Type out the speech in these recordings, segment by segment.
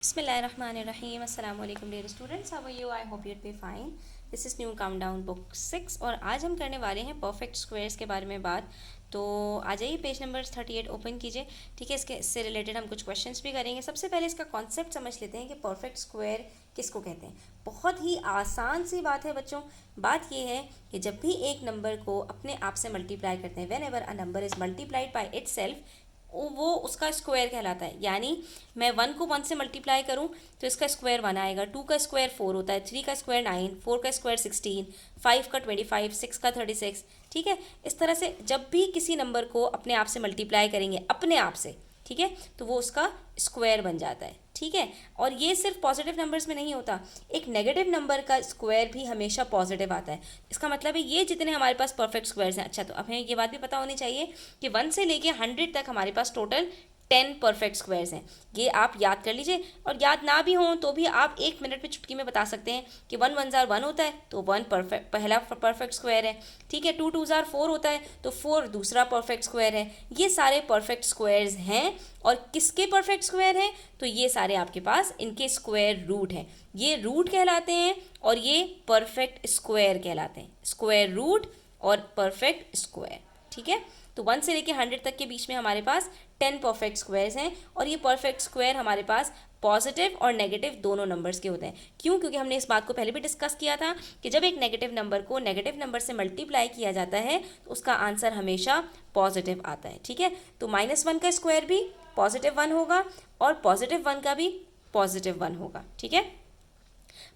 Bismillahirrahmanirrahim. Assalamu alaikum dear students. How are you? I hope you'd be fine. This is new countdown book 6 और आज हम करने वाले हैं परफेक्ट स्क्वायर्स के बारे में बात। तो आ जाइए पेज नंबर 38 ओपन कीजिए। ठीक है, इससे रिलेटेड हम कुछ क्वेश्चंस भी करेंगे। सबसे पहले इसका कॉन्सेप्ट समझ लेते हैं कि परफेक्ट स्क्वायर किसको कहते हैं। बहुत ही आसान सी बात है बच्चों। बात यह है कि जब भी एक नंबर को अपने आप से मल्टीप्लाई करते हैं, when ever a number is multiplied by itself, वो उसका स्क्वायर कहलाता है। यानी मैं 1 को 1 से मल्टीप्लाई करूं तो इसका स्क्वायर 1 आएगा। 2 का स्क्वायर 4 होता है, 3 का स्क्वायर 9, 4 का स्क्वायर 16, 5 का 25, 6 का 36। ठीक है, इस तरह से जब भी किसी नंबर को अपने आप से मल्टीप्लाई करेंगे अपने आप से, ठीक है, तो वो उसका स्क्वायर बन जाता है। ठीक है, और ये सिर्फ पॉजिटिव नंबर्स में नहीं होता, एक नेगेटिव नंबर का स्क्वायर भी हमेशा पॉजिटिव आता है। इसका मतलब है ये जितने हमारे पास परफेक्ट स्क्वायर्स हैं। अच्छा, तो हमें ये बात भी पता होनी चाहिए कि 1 से लेके 100 तक हमारे पास टोटल 10 परफेक्ट स्क्वायर्स हैं। ये आप याद कर लीजिए, और याद ना भी हों तो भी आप 1 मिनट में चुटकी में बता सकते हैं कि 1 1 जार 1 होता है तो 1 परफेक्ट पहला परफेक्ट स्क्वायर है। ठीक है, 2 2 जार 4 होता है तो 4 दूसरा परफेक्ट स्क्वायर है। ये सारे परफेक्ट स्क्वायर्स हैं। और किसके परफेक्ट स्क्वायर हैं? तो ये सारे आपके पास इनके स्क्वायर रूट हैं। ये रूट कहलाते हैं और ये परफेक्ट स्क्वायर कहलाते हैं। स्क्वायर रूट और परफेक्ट स्क्वायर। ठीक है, तो 1 से लेके 100 तक के बीच में हमारे पास 10 परफेक्ट स्क्वायर्स हैं। और ये परफेक्ट स्क्वायर हमारे पास पॉजिटिव और नेगेटिव दोनों नंबर्स के होते हैं। क्यों? क्योंकि हमने इस बात को पहले भी डिस्कस किया था कि जब एक नेगेटिव नंबर को नेगेटिव नंबर से मल्टीप्लाई किया जाता है तो उसका आंसर हमेशा पॉजिटिव आता है। ठीक है, तो -1 का स्क्वायर भी पॉजिटिव 1 होगा और पॉजिटिव 1 का भी पॉजिटिव 1 होगा। ठीक है,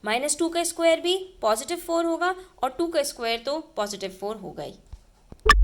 -2 का स्क्वायर भी पॉजिटिव 4 होगा और 2 का स्क्वायर तो पॉजिटिव 4 होगा ही।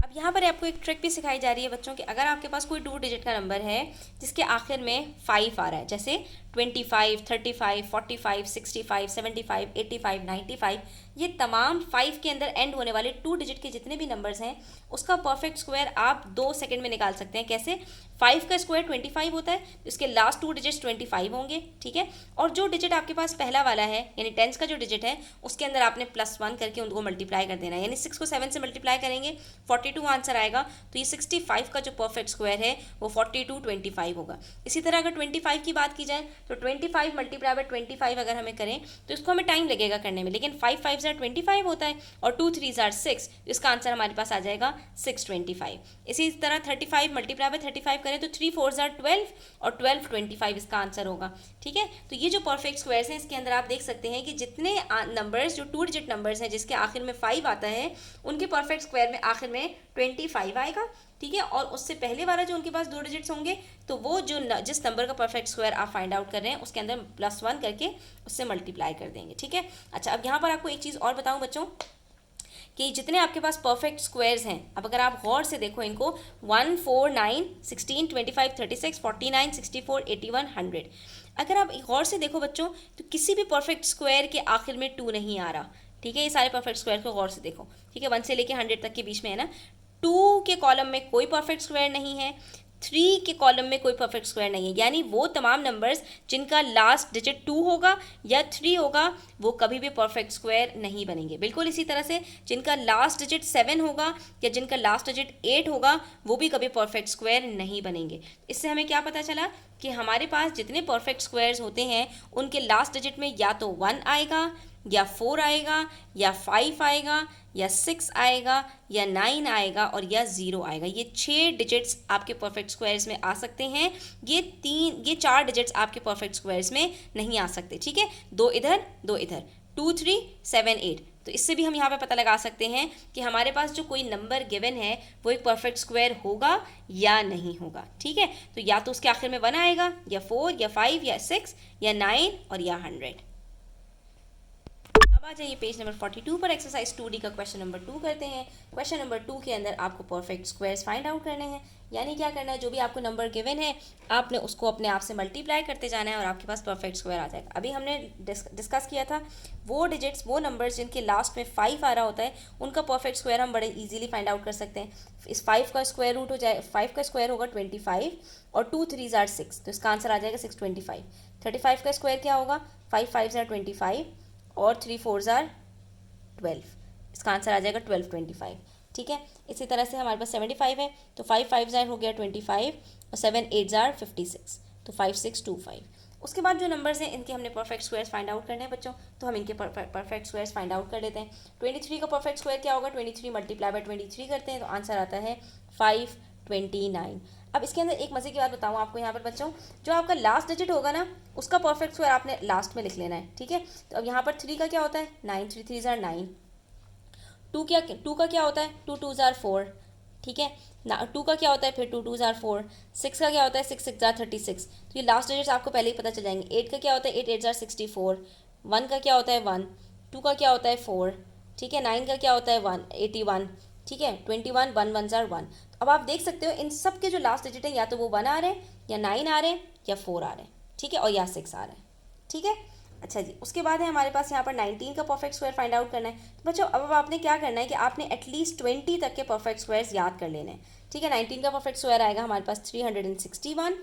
अब यहाँ पर आपको एक ट्रिक भी सिखाई जा रही है बच्चों कि अगर आपके पास कोई 2 डिजिट का नंबर है जिसके आखिर में 5 आ रहा है, जैसे 25, 35, 45, 65, 75, 85, 95, ये तमाम 5 के अंदर एंड होने वाले 2 डिजिट के जितने भी नंबर्स हैं उसका परफेक्ट स्क्वायर आप 2 सेकंड में निकाल सकते हैं। कैसे? 5 का स्क्वायर 25 होता है तो इसके लास्ट 2 डिजिट्स 25 होंगे। ठीक है, और जो डिजिट आपके पास पहला वाला है यानी टेंस का जो डिजिट है उसके अंदर आपने +1 करके उनको मल्टीप्लाई कर देना है। यानी 6 को 7 से मल्टीप्लाई करेंगे 42 आंसर आएगा। तो ये 65 का जो परफेक्ट स्क्वायर है वो 42 25 होगा। इसी तरह अगर 25 की बात की जाए तो 25 मल्टीप्लाई बाय 25 अगर हमें करें तो इसको हमें टाइम लगेगा करने में, लेकिन 5 5 जार 25 होता है और 2 3 जार 6, तो इसका आंसर हमारे पास आ जाएगा 625। इसी तरह 35 मल्टीप्लाई बाय 35 करें तो 3 4 जार 12 और 12 25 इसका आंसर होगा। ठीक है, तो ये जो परफेक्ट स्क्वायर्स हैं इसके अंदर आप देख सकते हैं कि जितने नंबर्स जो 2 डिजिट नंबर्स हैं जिसके आखिर में 5 आता है उनके परफेक्ट स्क्वायर में आखिर में 25 आएगा। ठीक है, और उससे पहले वाला जो उनके पास 2 डिजिट्स होंगे तो वो जो जिस नंबर का परफेक्ट स्क्वायर आप फाइंड आउट कर रहे हैं उसके अंदर +1 करके उससे मल्टीप्लाई कर देंगे। ठीक है, अच्छा, अब यहाँ पर आपको एक चीज़ और बताऊँ बच्चों कि जितने आपके पास परफेक्ट स्क्वायर्स हैं, अब अगर आप गौर से देखो इनको 1 4 9 16 25 36 49 64 81 100, अगर आप गौर से देखो बच्चों तो किसी भी परफेक्ट स्क्वायर के आखिर में 2 नहीं आ रहा। ठीक है, ये सारे परफेक्ट स्क्वायर को गौर से देखो। ठीक है, 1 से लेके 100 तक के बीच में है ना। 2 के कॉलम में कोई परफेक्ट स्क्वायर नहीं है, 3 के कॉलम में कोई परफेक्ट स्क्वायर नहीं है। यानी वो तमाम नंबर्स जिनका लास्ट डिजिट 2 होगा या 3 होगा वो कभी भी परफेक्ट स्क्वायर नहीं बनेंगे। बिल्कुल इसी तरह से जिनका लास्ट डिजिट 7 होगा या जिनका लास्ट डिजिट 8 होगा वो भी कभी परफेक्ट स्क्वायर नहीं बनेंगे। इससे हमें क्या पता चला कि हमारे पास जितने परफेक्ट स्क्वायर्स होते हैं उनके लास्ट डिजिट में या तो 1 आएगा या 4 आएगा या 5 आएगा या 6 आएगा या 9 आएगा और या 0 आएगा। ये 6 डिजिट्स आपके परफेक्ट स्क्वायर्स में आ सकते हैं। ये 4 डिजिट्स आपके परफेक्ट स्क्वायर्स में नहीं आ सकते। ठीक है, 2 इधर 2 इधर, 2 3 7 8। तो इससे भी हम यहाँ पे पता लगा सकते हैं कि हमारे पास जो कोई नंबर गिवन है वो एक परफेक्ट स्क्वायर होगा या नहीं होगा। ठीक है, तो या तो उसके आखिर में 1 आएगा या 4 या 5 या 6 या 9 और या 100। अब आ जाइए पेज नंबर 42 पर एक्सरसाइज 2D का क्वेश्चन नंबर 2 करते हैं। क्वेश्चन नंबर 2 के अंदर आपको परफेक्ट स्क्वायर्स फाइंड आउट करने हैं। यानी क्या करना है, जो भी आपको नंबर गिवन है आपने उसको अपने आप से मल्टीप्लाई करते जाना है और आपके पास परफेक्ट स्क्वायर आ जाएगा। अभी हमने डिस्कस किया था वो डिजिट्स, वो नंबर्स जिनके लास्ट में 5 आ रहा होता है उनका परफेक्ट स्क्वायर हम बड़े ईजिली फाइंड आउट कर सकते हैं। इस 5 का स्क्वायर रूट हो जाए, 5 का स्क्वायर होगा 25 और 2 3 जार 6, तो इसका आंसर आ जाएगा 625। 35 का स्क्वायर क्या होगा, 5 5 जार 25 और 3 4 जार 12, इसका आंसर आ जाएगा 1225। ठीक है, इसी तरह से हमारे पास 75 है तो 5 5 जार हो गया 25 और 7 8 जार 56, तो 5625। उसके बाद जो नंबर्स हैं इनके हमने परफेक्ट स्क्वायर्स फाइंड आउट करने हैं बच्चों, तो हम इनके परफेक्ट स्क्वायर्स फाइंड आउट कर लेते हैं। 23 का परफेक्ट स्क्वायर क्या होगा, 23 मल्टीप्लाई बाय 23 करते हैं तो आंसर आता है 529। अब इसके अंदर एक मज़े की बात बताऊँ आपको यहाँ पर बच्चों, जो आपका लास्ट डिजिट होगा ना उसका परफेक्ट स्क्वायर आपने लास्ट में लिख लेना है, ठीक है। तो अब यहाँ पर 3 का क्या होता है 9, 3 3 ज़ार 9। 2 का क्या होता है 2 2 ज़ार 4, ठीक है ना। 2 का क्या होता है फिर 2 2 ज़ार 4। 6 का क्या होता है 6 6 ज़ार 36, तो ये लास्ट डिजिट्स आपको पहले ही पता चल जाएंगे। 8 का क्या होता है 8 8 ज़ार 64। 1 का क्या होता है 1। 2 का क्या होता है 4, ठीक है। 9 का क्या होता है 1 81, ठीक है। 21 1 1 ज़ार 1। तो अब आप देख सकते हो इन सब के जो लास्ट डिजिट है या तो वो 1 आ रहे हैं या 9 आ रहे हैं या 4 आ रहे हैं, ठीक है, और या 6 आ रहे हैं, ठीक है। अच्छा जी, उसके बाद है हमारे पास यहाँ पर 19 का परफेक्ट स्क्वायर फाइंड आउट करना है। तो बच्चों अब आपने क्या करना है कि आपने एटलीस्ट 20 तक के परफेक्ट स्क्वायर्स याद कर लेने हैं, ठीक है। 19 का परफेक्ट स्क्वायर आएगा हमारे पास 361।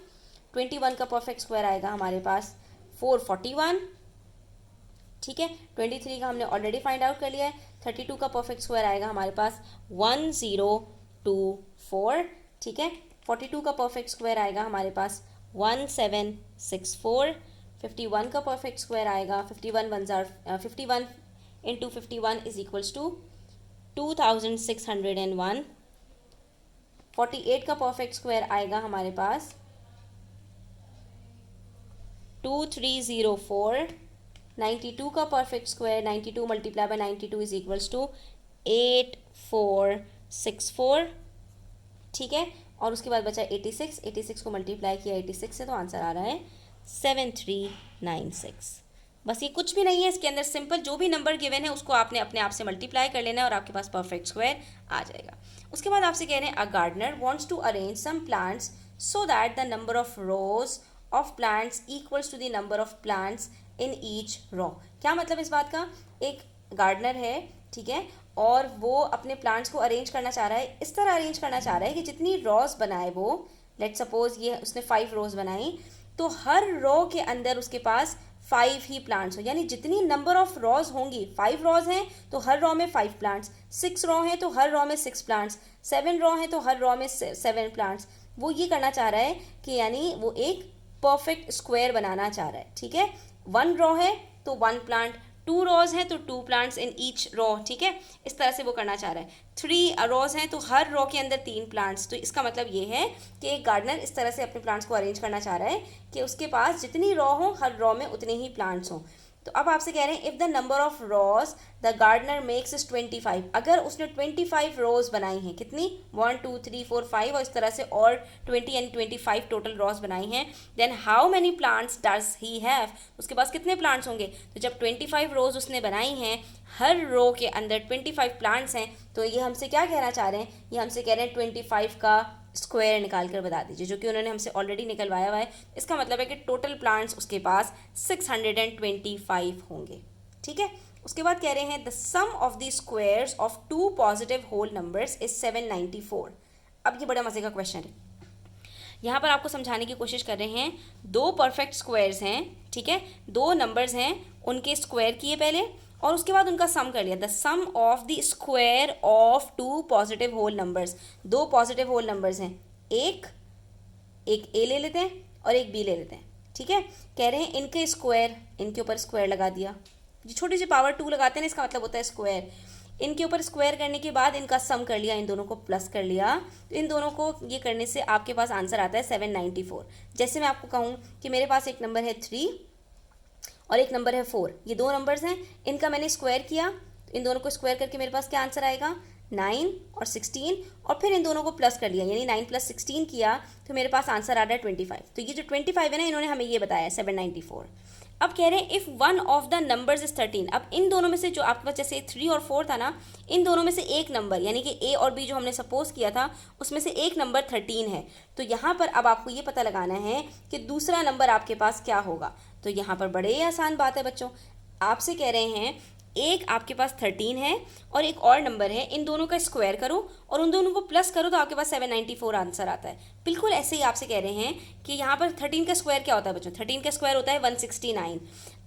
21 का परफेक्ट स्क्वायर आएगा हमारे पास 441, ठीक है। 23 का हमने ऑलरेडी फाइंड आउट कर लिया है। 32 का परफेक्ट स्क्वायर आएगा हमारे पास 1024, ठीक है। 42 का परफेक्ट स्क्वायर आएगा हमारे पास 1764। 51 का परफेक्ट स्क्वायर आएगा 51 इंटू 51 इज इक्वल्स टू 2601। 48 का परफेक्ट स्क्वायर आएगा हमारे पास 2304। 92 का perfect square 92 multiply by 92 is equals to 8464, ठीक है। और उसके बाद बचा 86। 86 को मल्टीप्लाई किया 86 से तो आंसर आ रहा है 7396। बस ये कुछ भी नहीं है, इसके अंदर सिंपल जो भी नंबर गिवन है उसको आपने अपने आप से मल्टीप्लाई कर लेना है और आपके पास परफेक्ट स्क्वायर आ जाएगा। उसके बाद आपसे कह रहे हैं a gardener wants to arrange some plants so that the number of rows of plants equals to the number of plants in each row. क्या मतलब इस बात का, एक गार्डनर है, ठीक है, और वो अपने प्लांट्स को अरेंज करना चाह रहा है, इस तरह अरेंज करना चाह रहा है कि जितनी रोज बनाए वो, लेट सपोज ये उसने 5 रोज बनाई, तो हर रो के अंदर उसके पास 5 ही प्लांट्स हो, यानी जितनी नंबर ऑफ रोज होंगी, 5 रोज हैं तो हर रो में 5 प्लांट्स, 6 रो हैं तो हर रो में 6 प्लांट्स, 7 रो हैं तो हर रो में 7 प्लांट्स। वो ये करना चाह रहा है कि यानी वो एक परफेक्ट स्क्वायर बनाना चाह रहा है, ठीक है। 1 रो है तो 1 प्लांट, 2 रोज हैं तो 2 प्लांट्स इन ईच रो, ठीक है, इस तरह से वो करना चाह रहा है। 3 रोज हैं तो हर रो के अंदर 3 प्लांट्स। तो इसका मतलब ये है कि एक गार्डनर इस तरह से अपने प्लांट्स को अरेंज करना चाह रहा है कि उसके पास जितनी रो हो हर रो में उतने ही प्लांट्स हों। तो अब आपसे कह रहे हैं if the number of rows the gardener makes is 25, अगर उसने 25 रोज बनाई हैं, कितनी 1 2 3 4 5 और इस तरह से और 20 यानी 25 टोटल रोज बनाई हैं, then how many plants does he have, उसके पास कितने प्लांट्स होंगे। तो जब 25 रोज उसने बनाई हैं, हर रो के अंदर 25 प्लांट्स हैं, तो ये हमसे क्या कहना चाह रहे हैं, ये हमसे कह रहे हैं 25 का स्क्वायर निकाल कर बता दीजिए, जो कि उन्होंने हमसे ऑलरेडी निकलवाया हुआ है। इसका मतलब है कि टोटल प्लांट्स उसके पास 625 होंगे, ठीक है। उसके बाद कह रहे हैं the sum of the squares of 2 positive whole numbers is 794। अब ये बड़ा मजे का क्वेश्चन है, यहाँ पर आपको समझाने की कोशिश कर रहे हैं। 2 परफेक्ट स्क्वायर्स हैं, ठीक है, 2 नंबर्स हैं, उनके स्क्वायर किए पहले और उसके बाद उनका सम कर लिया। The sum of the square of 2 positive whole numbers, 2 positive whole numbers हैं, एक ए ले लेते हैं और एक बी ले लेते हैं, ठीक है। कह रहे हैं इनके स्क्वायर, इनके ऊपर स्क्वायर लगा दिया, जो छोटी सी पावर 2 लगाते हैं ना इसका मतलब होता है स्क्वायर। इनके ऊपर स्क्वायर करने के बाद इनका सम कर लिया, इन दोनों को प्लस कर लिया, तो इन दोनों को ये करने से आपके पास आंसर आता है 794। जैसे मैं आपको कहूँ कि मेरे पास एक नंबर है 3 और एक नंबर है 4, ये 2 नंबर्स हैं, इनका मैंने स्क्वायर किया, तो इन दोनों को स्क्वायर करके मेरे पास क्या आंसर आएगा 9 और 16, और फिर इन दोनों को प्लस कर लिया, यानी 9 + 16 किया, तो मेरे पास आंसर आ रहा है 25। तो ये जो 25 है ना, इन्होंने हमें ये बताया 794। अब कह रहे हैं if one of the numbers is 13, अब इन दोनों में से जो आपके पास जैसे 3 और 4 था ना, इन दोनों में से एक नंबर यानी कि ए और बी जो हमने सपोज किया था उसमें से एक नंबर 13 है, तो यहाँ पर अब आपको ये पता लगाना है कि दूसरा नंबर आपके पास क्या होगा। तो यहाँ पर बड़े आसान बात है बच्चों, आपसे कह रहे हैं एक आपके पास 13 है और एक और नंबर है, इन दोनों का स्क्वायर करो और उन दोनों को प्लस करो तो आपके पास 794 आंसर आता है। बिल्कुल ऐसे ही आपसे कह रहे हैं कि यहाँ पर 13 का स्क्वायर क्या होता है बच्चों, 13 का स्क्वायर होता है 169।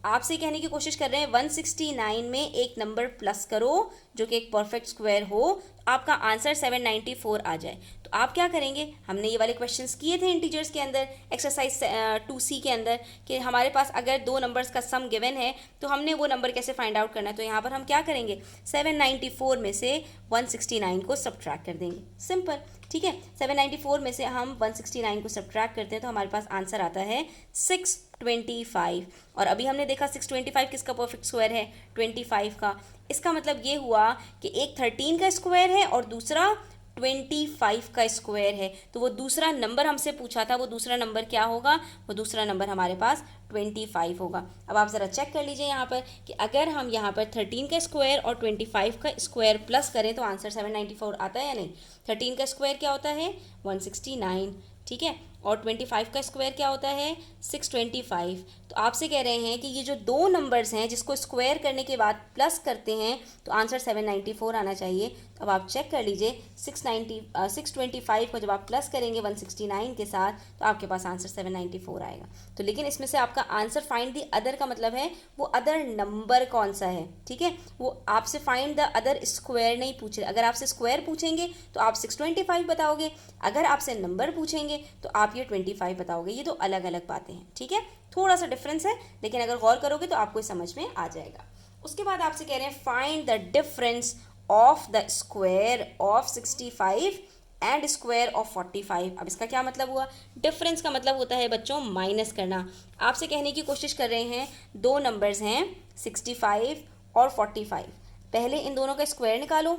आपसे कहने की कोशिश कर रहे हैं 169 में एक नंबर प्लस करो जो कि एक परफेक्ट स्क्वायर हो, आपका आंसर 794 आ जाए। तो आप क्या करेंगे, हमने ये वाले क्वेश्चंस किए थे इंटीजर्स के अंदर, एक्सरसाइज 2C के अंदर, कि हमारे पास अगर दो नंबर्स का सम गिवन है तो हमने वो नंबर कैसे फाइंड आउट करना है। तो यहाँ पर हम क्या करेंगे, 794 में से 169 को सब्ट्रैक्ट कर देंगे, सिंपल। ठीक है, 794 में से हम 169 को सब्ट्रैक्ट करते हैं तो हमारे पास आंसर आता है 625। और अभी हमने देखा 625 किसका परफेक्ट स्क्वायर है, 25 का। इसका मतलब ये हुआ कि एक 13 का स्क्वायर है और दूसरा 25 का स्क्वायर है। तो वो दूसरा नंबर हमसे पूछा था, वो दूसरा नंबर क्या होगा, वो दूसरा नंबर हमारे पास 25 होगा। अब आप ज़रा चेक कर लीजिए यहाँ पर कि अगर हम यहाँ पर 13 का स्क्वायर और 25 का स्क्वायर प्लस करें तो आंसर 794 आता है या नहीं। 13 का स्क्वायर क्या होता है, 169, ठीक है, और 25 का स्क्वायर क्या होता है, 625। तो आपसे कह रहे हैं कि ये जो दो नंबर्स हैं जिसको स्क्वायर करने के बाद प्लस करते हैं तो आंसर 794 आना चाहिए। तो अब आप चेक कर लीजिए, 625 को जब आप प्लस करेंगे 169 के साथ तो आपके पास आंसर 794 आएगा। तो लेकिन इसमें से आपका आंसर फाइंड द अदर का मतलब है वो अदर नंबर कौन सा है, ठीक है, वो आपसे फाइंड द अदर स्क्वायर नहीं पूछ रहे। अगर आपसे स्क्वायर पूछेंगे तो आप 625 बताओगे, अगर आपसे नंबर पूछेंगे तो आप ये 25 बताओगे। ये तो अलग अलग बातें हैं, ठीक है, थोड़ा सा डिफरेंस है, लेकिन अगर गौर करोगे तो आपको समझ में आ जाएगा। उसके बाद आपसे कह रहे हैं find the difference of the square of 65 and square of 45। अब इसका क्या मतलब हुआ, डिफरेंस का मतलब होता है बच्चों माइनस करना। आपसे कहने की कोशिश कर रहे हैं दो नंबर्स हैं 65 और 45, पहले इन दोनों का स्क्वायर निकालो,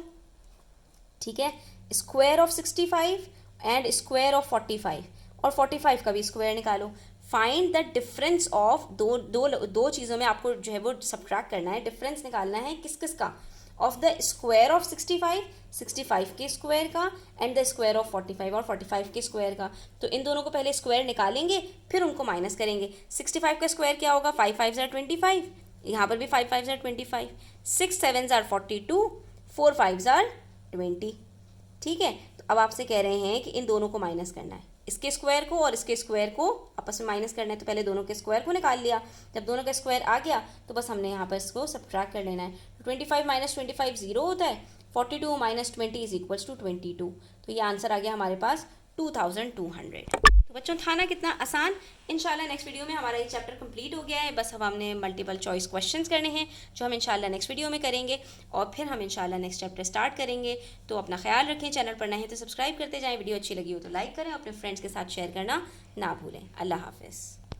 ठीक है, square of 65 and square of 45, और 45 का भी स्क्वायर निकालो। फाइंड द डिफरेंस ऑफ दो चीज़ों में आपको जो है वो सब्ट्रैक्ट करना है, डिफरेंस निकालना है किस किस का, ऑफ द स्क्वायर ऑफ 65 के स्क्वायर का, एंड द स्क्वायर ऑफ 45 और 45 के स्क्वायर का। तो इन दोनों को पहले स्क्वायर निकालेंगे फिर उनको माइनस करेंगे। 65 का स्क्वायर क्या होगा, 5 5 ज़ार 25, यहाँ पर भी 5 5 ज़ार 25, 6 7 ज़ार 42, 4 5 ज़ार 20, ठीक है। तो अब आपसे कह रहे हैं कि इन दोनों को माइनस करना है, इसके स्क्वायर को और इसके स्क्वायर को आपस में माइनस करना है। तो पहले दोनों के स्क्वायर को निकाल लिया, जब दोनों का स्क्वायर आ गया तो बस हमने यहाँ पर इसको सब्ट्रैक्ट कर लेना है। 25 माइनस 25 जीरो होता है, 42 माइनस 20 इज इक्वल्स टू 22। तो ये आंसर आ गया हमारे पास 2200। तो बच्चों था ना कितना आसान। इंशाल्लाह नेक्स्ट वीडियो में हमारा ये चैप्टर कंप्लीट हो गया है, बस अब हमने मल्टीपल चॉइस क्वेश्चंस करने हैं जो हम इंशाल्लाह नेक्स्ट वीडियो में करेंगे, और फिर हम इंशाल्लाह नेक्स्ट चैप्टर स्टार्ट करेंगे। तो अपना ख्याल रखें, चैनल पर नए हैं तो सब्सक्राइब करते जाएं, वीडियो अच्छी लगी हो तो लाइक करें, अपने फ्रेंड्स के साथ शेयर करना ना भूलें। अल्लाह हाफिज़।